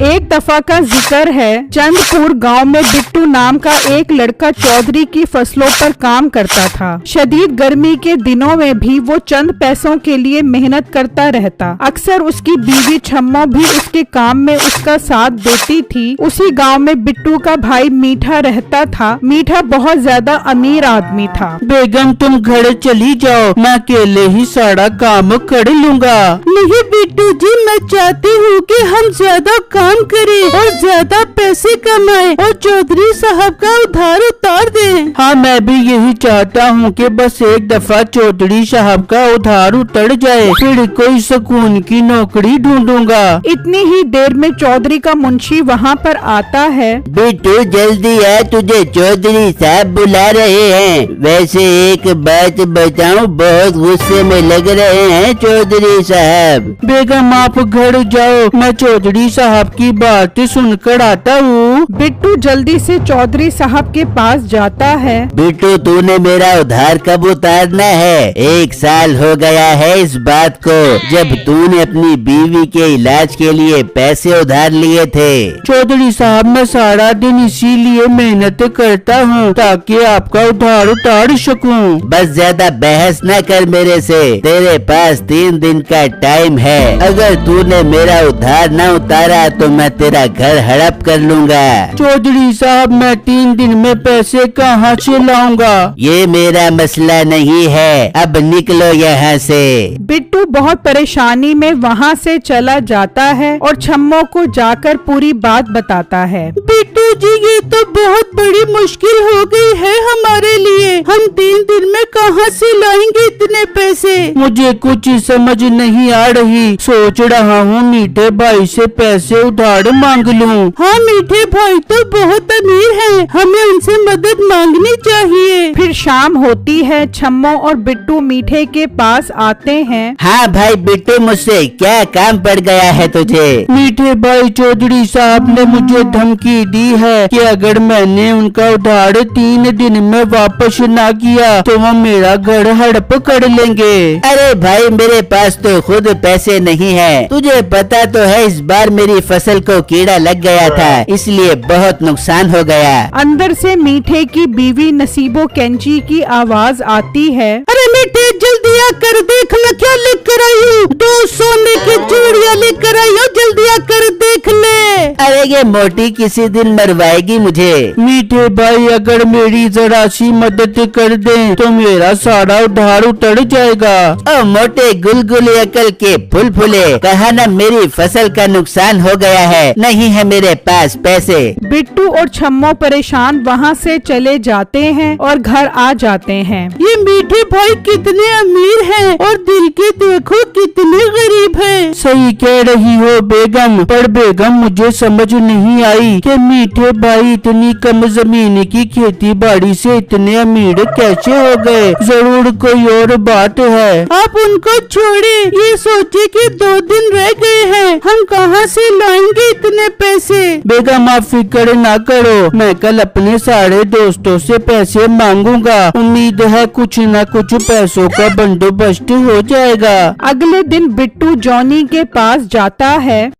एक दफा का जिक्र है, चंदपुर गांव में बिट्टू नाम का एक लड़का चौधरी की फसलों पर काम करता था। शदीद गर्मी के दिनों में भी वो चंद पैसों के लिए मेहनत करता रहता। अक्सर उसकी बीवी छम्मो भी उसके काम में उसका साथ देती थी। उसी गांव में बिट्टू का भाई मीठा रहता था। मीठा बहुत ज्यादा अमीर आदमी था। बेगम तुम घर चली जाओ, मैं अकेले ही सारा काम कर लूँगा। नहीं बिट्टू जी, मैं चाहती हूँ कि हम ज्यादा काम करें और ज्यादा पैसे कमाएं और चौधरी साहब का उधार उतार दें। हाँ, मैं भी यही चाहता हूँ कि बस एक दफा चौधरी साहब का उधार उतर जाए, फिर कोई सुकून की नौकरी ढूंढूंगा। इतनी ही देर में चौधरी का मुंशी वहाँ पर आता है। बिट्टू जल्दी आ, तुझे चौधरी साहब बुला रहे हैं। वैसे एक बात बताऊं, बहुत गुस्से में लग रहे हैं चौधरी साहब। बेगम आप घर जाओ, मैं चौधरी साहब की बात सुनकर आता हूँ। बिट्टू जल्दी से चौधरी साहब के पास जाता है। बिट्टू तूने मेरा उधार कब उतारना है? 1 साल हो गया है इस बात को, जब तूने अपनी बीवी के इलाज के लिए पैसे उधार लिए थे। चौधरी साहब मैं सारा दिन इसीलिए मेहनत करता हूँ ताकि आपका उधार उतार सकूं। बस ज्यादा बहस न कर मेरे से, तेरे पास 3 दिन का टाइम है। अगर तूने मेरा उधार न उतारा तो मैं तेरा घर हड़प कर लूँगा। चौधरी साहब मैं 3 दिन में पैसे कहाँ से लाऊंगा? ये मेरा मसला नहीं है, अब निकलो यहाँ से। बिट्टू बहुत परेशानी में वहाँ से चला जाता है और छम्मो को जाकर पूरी बात बताता है। बिट्टू जी, ये तो बहुत बड़ी मुश्किल हो गई है हमारे लिए। हम 3 दिन में कहाँ से लाएंगे इतने पैसे? मुझे कुछ समझ नहीं आ रही। सोच रहा हूँ मीठे भाई से पैसे उधार मांग लूँ। हाँ, मीठे भाई तो बहुत अमीर हैं, हमें उनसे मदद मांगनी चाहिए। फिर शाम होती है। छम्मो और बिट्टू मीठे के पास आते हैं। हाँ भाई बिट्टू, मुझसे क्या काम पड़ गया है तुझे? मीठे भाई, चौधरी साहब ने मुझे धमकी दी है कि अगर मैंने उनका उधार 3 दिन में वापस ना किया तो वो मेरा घर हड़प कर लेंगे। अरे भाई, मेरे पास तो खुद पैसे नहीं है। तुझे पता तो है इस बार मेरी फसल को कीड़ा लग गया था, इसलिए बहुत नुकसान हो गया। अंदर से मीठे की बीवी नसीबो कैंची की आवाज आती है। अरे मीठे, जल्दी आकर देख ले क्या लेकर आई हूँ। 2 सोने की चूड़ियाँ लेकर आई हूँ, जल्दी आकर देख ले। अरे ये मोटी किसी दिन मरवाएगी मुझे। मीठे भाई, अगर मेरी जरा सी मदद कर दें तो मेरा सारा उधार उतर जाएगा। ओ मोटे गुलगुले अकल के फुल फुले, कहा ना मेरी फसल का नुकसान हो गया है, नहीं है मेरे पास पैसे। बिट्टू और छम्मो परेशान वहाँ से चले जाते हैं और घर आ जाते हैं। ये मीठे भाई कितने अमीर हैं और दिल के देखो कितने गरीब हैं। सही कह रही हो बेगम, पर बेगम मुझे समझ नहीं आई कि मीठे भाई इतनी कम जमीन की खेती बाड़ी से इतने अमीर कैसे हो गए। जरूर कोई और बात है। आप उनको छोड़े, ये सोचे कि 2 दिन रह गए हैं, हम कहाँ से लाएंगे इतने पैसे? बेगम आप फिक्र ना करो, मैं कल अपने सारे दोस्तों से पैसे मांगूंगा। उम्मीद है कुछ न कुछ पैसों का बंदोबस्त हो जाएगा। अगले दिन बिट्टू जॉनी के पास जाता है।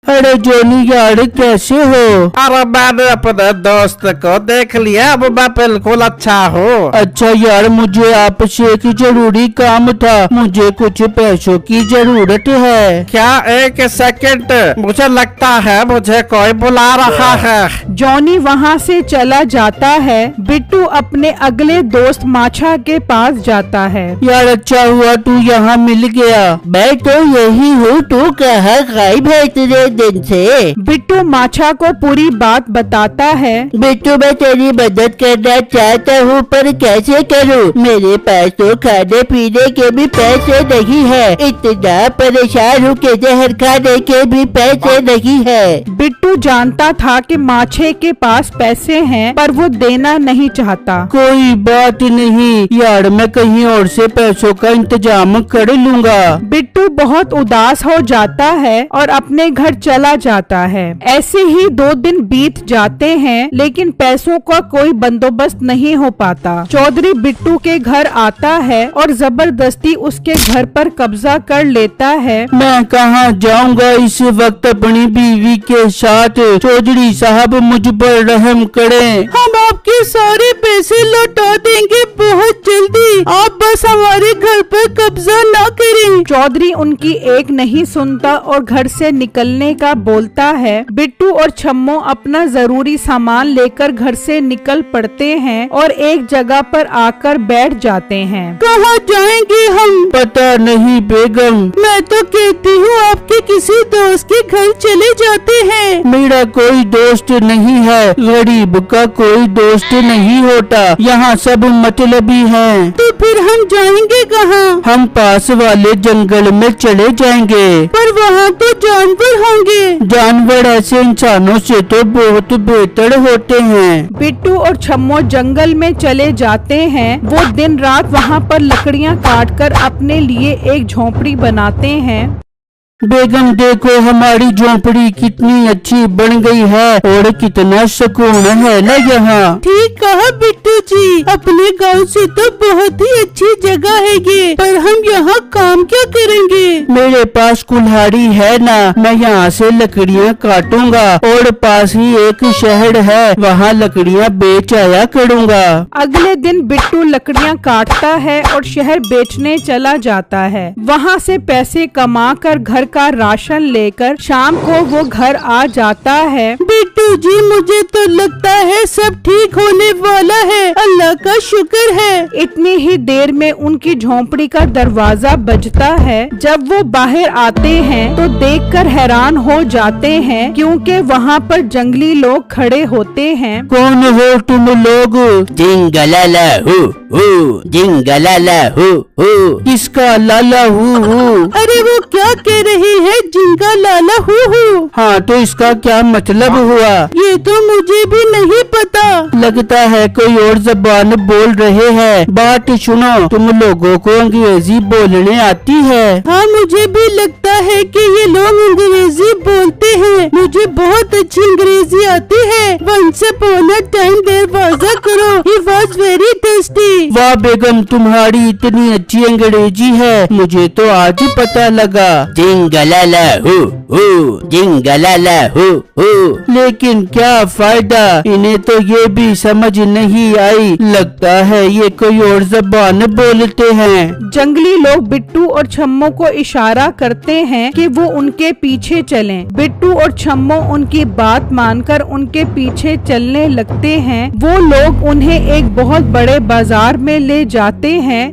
अरे जोनी यार, कैसे हो? अरे मैंने अपने दोस्त को देख लिया, अब मैं बिल्कुल अच्छा हूँ। अच्छा यार, मुझे आपसे एक जरूरी काम था, मुझे कुछ पैसों की जरूरत है। क्या? 1 सेकंड, मुझे लगता है मुझे कोई बुला रहा है। जॉनी वहाँ से चला जाता है। बिट्टू अपने अगले दोस्त माछा के पास जाता है। यार अच्छा हुआ तू यहाँ मिल गया। मैं तो यही हूँ, तू कहाँ गायब है इतने दिन से? बिट्टू माछा को पूरी बात बताता है। बिट्टू, मैं तेरी मदद करना चाहता हूँ, पर कैसे करूँ? मेरे पास तो खाने पीने के भी पैसे नहीं है। इतना परेशान हूँ कि जहर खाने के भी पैसे नहीं है। बिट्टू जानता था कि माछे के पास पैसे हैं, पर वो देना नहीं चाहता। कोई बात नहीं यार, मैं कहीं और से पैसों का इंतजाम कर लूँगा। बिट्टू बहुत उदास हो जाता है और अपने घर चला जाता है। ऐसे ही 2 दिन बीत जाते हैं, लेकिन पैसों का कोई बंदोबस्त नहीं हो पाता। चौधरी बिट्टू के घर आता है और जबरदस्ती उसके घर पर कब्जा कर लेता है। मैं कहाँ जाऊँगा इस वक्त अपनी बीवी के साथ। चौधरी साहब मुझ पर रहम करें। हम आपके सारे पैसे लौटा देंगे बहुत जल्दी, आप बस हमारे घर पर कब्जा ना करें। चौधरी उनकी एक नहीं सुनता और घर से निकलने का बोलता है। बिट्टू और छम्मो अपना जरूरी सामान लेकर घर से निकल पड़ते हैं और एक जगह पर आकर बैठ जाते हैं। कहाँ जाएंगे हम? पता नहीं बेगम। मैं तो कहती हूँ आपके किसी दोस्त के घर चले जाते हैं। मेरा कोई दोस्त नहीं है, गरीब का कोई दोस्त नहीं होता, यहाँ सब मतलबी हैं। तो फिर हम जाएंगे कहाँ? हम पास वाले जंगल में चले जाएंगे। पर वहाँ तो जानवर होंगे। जानवर ऐसे इंसानों से तो बहुत बेहतर होते हैं। बिट्टू और छम्मो जंगल में चले जाते हैं। वो दिन रात वहाँ पर लकड़ियाँ काटकर अपने लिए एक झोंपड़ी बनाते हैं। बेगम देखो हमारी झोंपड़ी कितनी अच्छी बन गई है और कितना सुकून है ना यहाँ। ठीक कहा बिट्टू जी, अपने गांव से तो बहुत ही अच्छी जगह है ये, पर हम यहाँ काम क्या करेंगे? मेरे पास कुल्हाड़ी है ना, मैं यहाँ से लकड़ियाँ काटूंगा और पास ही एक शहर है, वहाँ लकड़ियाँ बेच आया करूँगा। अगले दिन बिट्टू लकड़ियाँ काटता है और शहर बेचने चला जाता है। वहाँ से पैसे कमा कर घर का राशन लेकर शाम को वो घर आ जाता है। बिट्टू जी मुझे तो लगता है सब ठीक होने वाला है, अल्लाह का शुक्र है। इतनी ही देर में उनकी झोंपड़ी का दरवाजा बजता है। जब वो बाहर आते हैं तो देखकर हैरान हो जाते हैं, क्योंकि वहाँ पर जंगली लोग खड़े होते हैं। कौन हो तुम लोग? जिंगलाला जिंगलाला किसका लाला हूँ? अरे वो क्या कह रही है जिंगा लाला हूँ? हाँ तो इसका क्या मतलब हुआ? ये तो मुझे भी नहीं पता। लगता है कोई और जबान बोल रहे हैं। बात सुनो, तुम लोगों को अंग्रेजी बोलने आती है? हाँ मुझे भी लगता है कि ये लोग अंग्रेजी बोलते हैं। मुझे बहुत अच्छी अंग्रेजी आती है। Once upon a time there was a crow, he was very tasty. वाह बेगम तुम्हारी इतनी अच्छी अंग्रेजी है, मुझे तो आज पता लगा। जिंगलाला जिंगलाला लेकिन क्या फायदा, इन्हें तो ये भी समझ नहीं आई। लगता है ये कोई और जबान बोलते हैं। जंगली लोग बिट्टू और छम्मो को इशारा करते हैं कि वो उनके पीछे चलें। बिट्टू और छम्मो उनकी बात मानकर उनके पीछे चलने लगते हैं। वो लोग उन्हें एक बहुत बड़े बाजार में ले जाते हैं।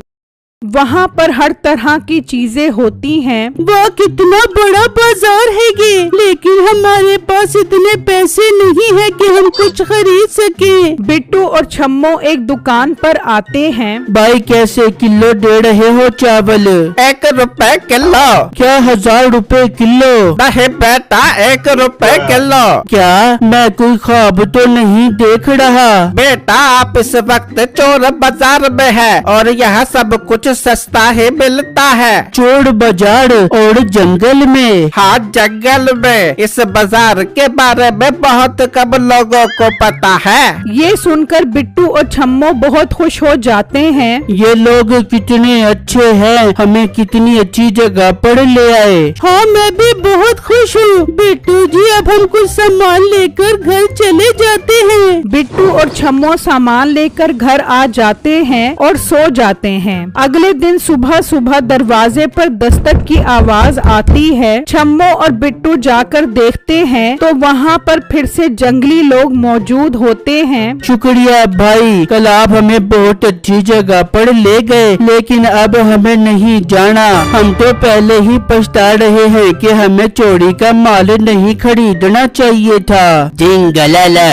वहाँ पर हर तरह की चीजें होती हैं। वाह कितना बड़ा बाजार है ये, लेकिन हमारे पास इतने पैसे नहीं है कि हम कुछ खरीद सके। बिट्टू और छम्मो एक दुकान पर आते हैं। भाई कैसे किलो दे रहे हो चावल? 1 रुपए किलो। क्या 1000 रुपए किलो? नहीं बेटा 1 रुपए किलो। क्या मैं कोई ख्वाब तो नहीं देख रहा? बेटा आप इस वक्त चोर बाजार में है और यहाँ सब कुछ सस्ता ही मिलता है। चोर बाजार और जंगल में? हाँ जंगल में। इस बाजार के बारे में बहुत कम लोगों को पता है। ये सुनकर बिट्टू और छम्मो बहुत खुश हो जाते हैं। ये लोग कितने अच्छे हैं, हमें कितनी अच्छी जगह पर ले आए। हाँ मैं भी बहुत खुश हूँ। बिट्टू जी अब हम कुछ सामान लेकर घर चले जाते हैं। बिट्टू और छम्मो सामान लेकर घर आ जाते हैं और सो जाते हैं। अगले दिन सुबह सुबह दरवाजे पर दस्तक की आवाज आती है। छम्मो और बिट्टू जाकर देखते हैं तो वहाँ पर फिर से जंगली लोग मौजूद होते हैं। शुक्रिया भाई, कल आप हमें बहुत अच्छी जगह पर ले गए, लेकिन अब हमें नहीं जाना। हम तो पहले ही पछता रहे हैं कि हमें चोरी का माल नहीं खरीदना चाहिए था। जिंगलाला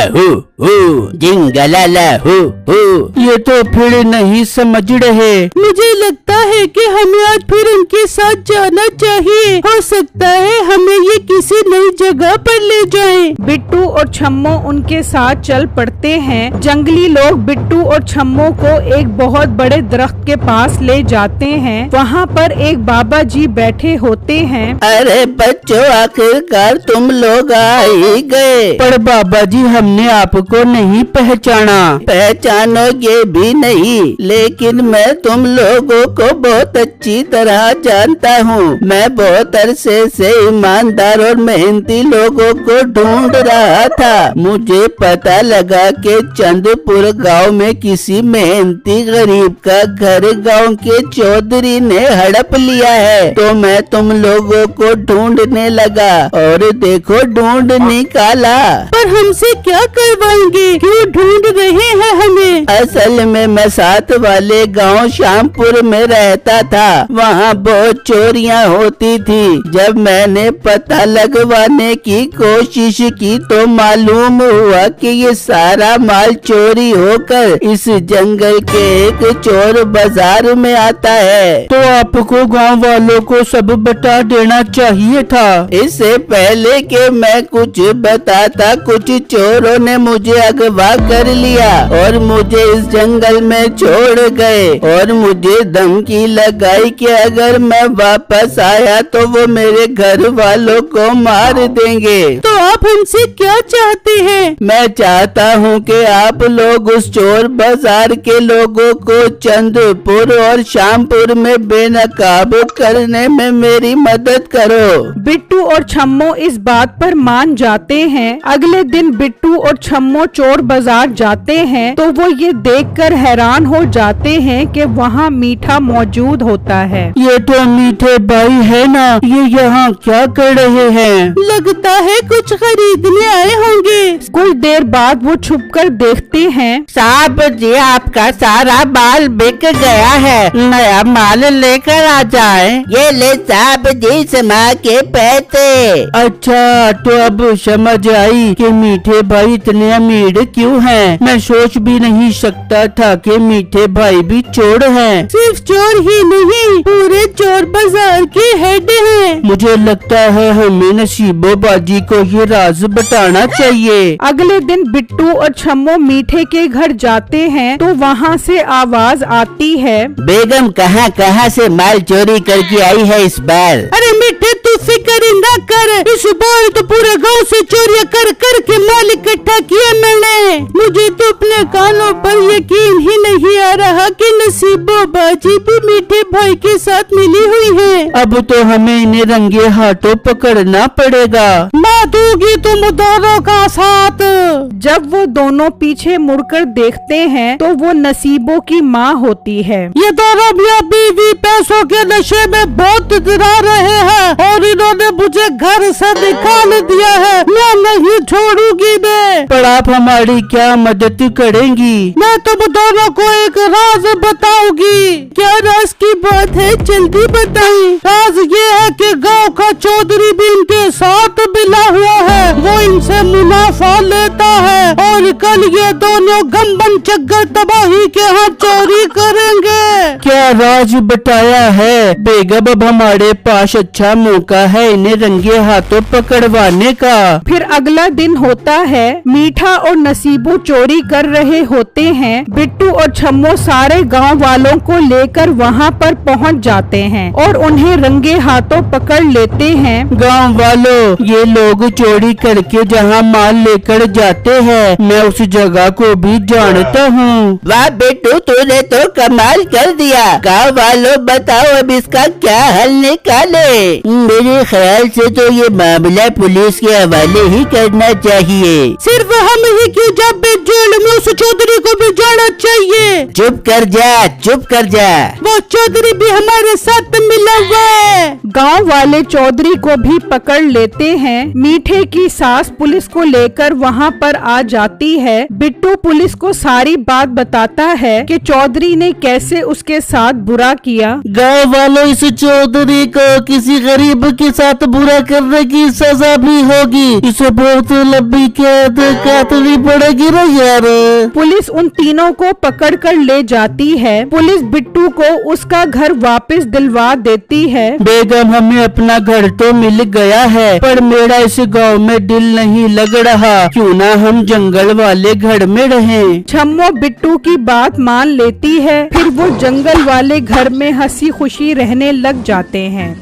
हो जिंगलाला हो। ये तो फिर नहीं समझ रहे। मुझे लगता है कि हमें आज फिर उनके साथ जाना चाहिए। हो सकता है हमें ये किसी नई जगह पर ले जाएं। बिट्टू और छम्मो उनके साथ चल पड़ते हैं। जंगली लोग बिट्टू और छम्मो को एक बहुत बड़े दरख्त के पास ले जाते हैं। वहाँ पर एक बाबा जी बैठे होते हैं। अरे बच्चों, आखिरकार तुम लोग आ ही गए। पर बाबा जी, हमने आपको नहीं पहचाना। पहचानोगे भी नहीं, लेकिन मैं तुम लोगों को बहुत अच्छी तरह जानता हूँ। मैं बहुत अरसे से ईमानदार और मेहनती लोगों को ढूंढ रहा था। मुझे पता लगा कि चंदपुर गांव में किसी मेहनती गरीब का घर गांव के चौधरी ने हड़प लिया है। तो मैं तुम लोगों को ढूंढने लगा और देखो ढूंढ निकाला। पर हमसे क्या करवाएंगे? क्यों ढूंढ रहे हैं हमें? असल में मैं साथ वाले गांव श्यामपुर में रहता था। वहाँ बहुत चोरियाँ होती थी। जब मैंने पता लगवाने की कोशिश की तो मालूम हुआ कि ये सारा माल चोरी होकर इस जंगल के एक चोर बाजार में आता है। तो आपको गांव वालों को सब बता देना चाहिए था। इससे पहले कि मैं कुछ बताता, कुछ चोरों ने मुझे अगवा कर लिया और मुझे इस जंगल में छोड़ गए और मुझे धमकी लगाई कि अगर मैं वापस आया तो वो मेरे घर वालों को मार देंगे। तो आप हमसे क्या चाहते हैं? मैं चाहता हूँ कि आप लोग उस चोर बाजार के लोगों को चंदपुर और श्यामपुर में बेनकाब करने में मेरी मदद करो। बिट्टू और छम्मो इस बात पर मान जाते हैं। अगले दिन बिट्टू और छम्मो चोर बाजार जाते हैं तो वो ये देखकर हैरान हो जाते हैं कि वहाँ मीठा मौजूद होता है। ये तो मीठे भाई है ना, ये यहाँ क्या कर रहे हैं? लगता है कुछ खरीदने आए होंगे। कुछ देर बाद वो छुपकर देखते हैं। साहब जी, आपका सारा माल बिक गया है, नया माल लेकर आ जाए। ये ले साहब जी समा के पैसे। अच्छा, तो अब समझ आई कि मीठे भाई इतने अमीर क्यों हैं। मैं सोच भी नहीं सकता था कि मीठे भाई भी चोर हैं। सिर्फ चोर ही नहीं, पूरे चोर बाजार के हेड हैं। मुझे लगता है हमें नसीबो बाजी को ये राज बताना चाहिए। अगले दिन बिट्टू और छम्मो मीठे के घर जाते हैं तो वहाँ से आवाज आती है। बेगम कहाँ कहाँ से माल चोरी करके आई है इस बार? अरे मीठे, तू फिक्र न कर। इस बार तो पूरे गांव से चोरियां कर कर के माल इकट्ठा किया मैंने। मुझे तो अपने कानों पर यकीन ही नहीं आ रहा कि नसीबो बाजी भी मीठे भाई के साथ मिली हुई है। अब तो हमें इन्हें रंगे हाथों पकड़ना पड़ेगा। माँ दूंगी तुम दोनों का साथ। जब वो दोनों पीछे मुड़कर देखते हैं तो वो नसीबो की माँ होती है। ये दोनों मियाँ बीवी पैसों के नशे में बहुत इतरा रहे हैं और इन्होंने मुझे घर से निकाल दिया है। मैं नहीं छोड़ूंगी इन्हें। पर आप हमारी क्या मदद करेंगी? मैं तुम दोनों को एक राज बताऊंगी। क्या राज की बात है? जल्दी बताइए। राज ये है कि गांव का चौधरी भी इनके साथ मिला हुआ है। वो इनसे मुनाफा लेता है और कल ये दोनों गंबन चक्कर तबाही के हाथ चोरी करेंगे। क्या राज बताया है बेगम? अब हमारे पास अच्छा मौका है इन्हें रंगे हाथों पकड़वाने का। फिर अगला दिन होता है। मीठा और नसीबो चोरी कर रहे होते हैं। बिट्टू और छम्मो सारे गांव वालों को लेकर वहां पर पहुंच जाते हैं और उन्हें रंगे हाथों पकड़ लेते हैं। गांव वालों, ये लोग चोरी करके जहां माल लेकर जाते हैं, मैं उस जगह को भी जानता हूँ। वाह बेटू, तूने तो कमाल कर दिया। गाँव वालों बताओ अब इसका क्या हल निकाले? मेरे ख्याल से तो ये मामला पुलिस के हवाले ही करना चाहिए। सिर्फ हम ही क्यों, जब भी जेल में उस चौधरी को भी जाना चाहिए। चुप कर जा, चुप कर जा। वो चौधरी भी हमारे साथ मिला हुआ है। गांव वाले चौधरी को भी पकड़ लेते हैं। मीठे की सास पुलिस को लेकर वहां पर आ जाती है। बिट्टू पुलिस को सारी बात बताता है कि चौधरी ने कैसे उसके साथ बुरा किया। गाँव वालों, इस चौधरी को किसी गरीब के साथ बुरा करने की सजा भी होगी। इसे बहुत लंबी कैद काटनी पड़ेगी ना यार। पुलिस उन तीनों को पकड़कर ले जाती है। पुलिस बिट्टू को उसका घर वापस दिलवा देती है। बेगम, हमें अपना घर तो मिल गया है, पर मेरा इस गांव में दिल नहीं लग रहा। क्यों ना हम जंगल वाले घर में रहें। छम्मो बिट्टू की बात मान लेती है। फिर वो जंगल वाले घर में हंसी खुशी रहने लग जाते हैं।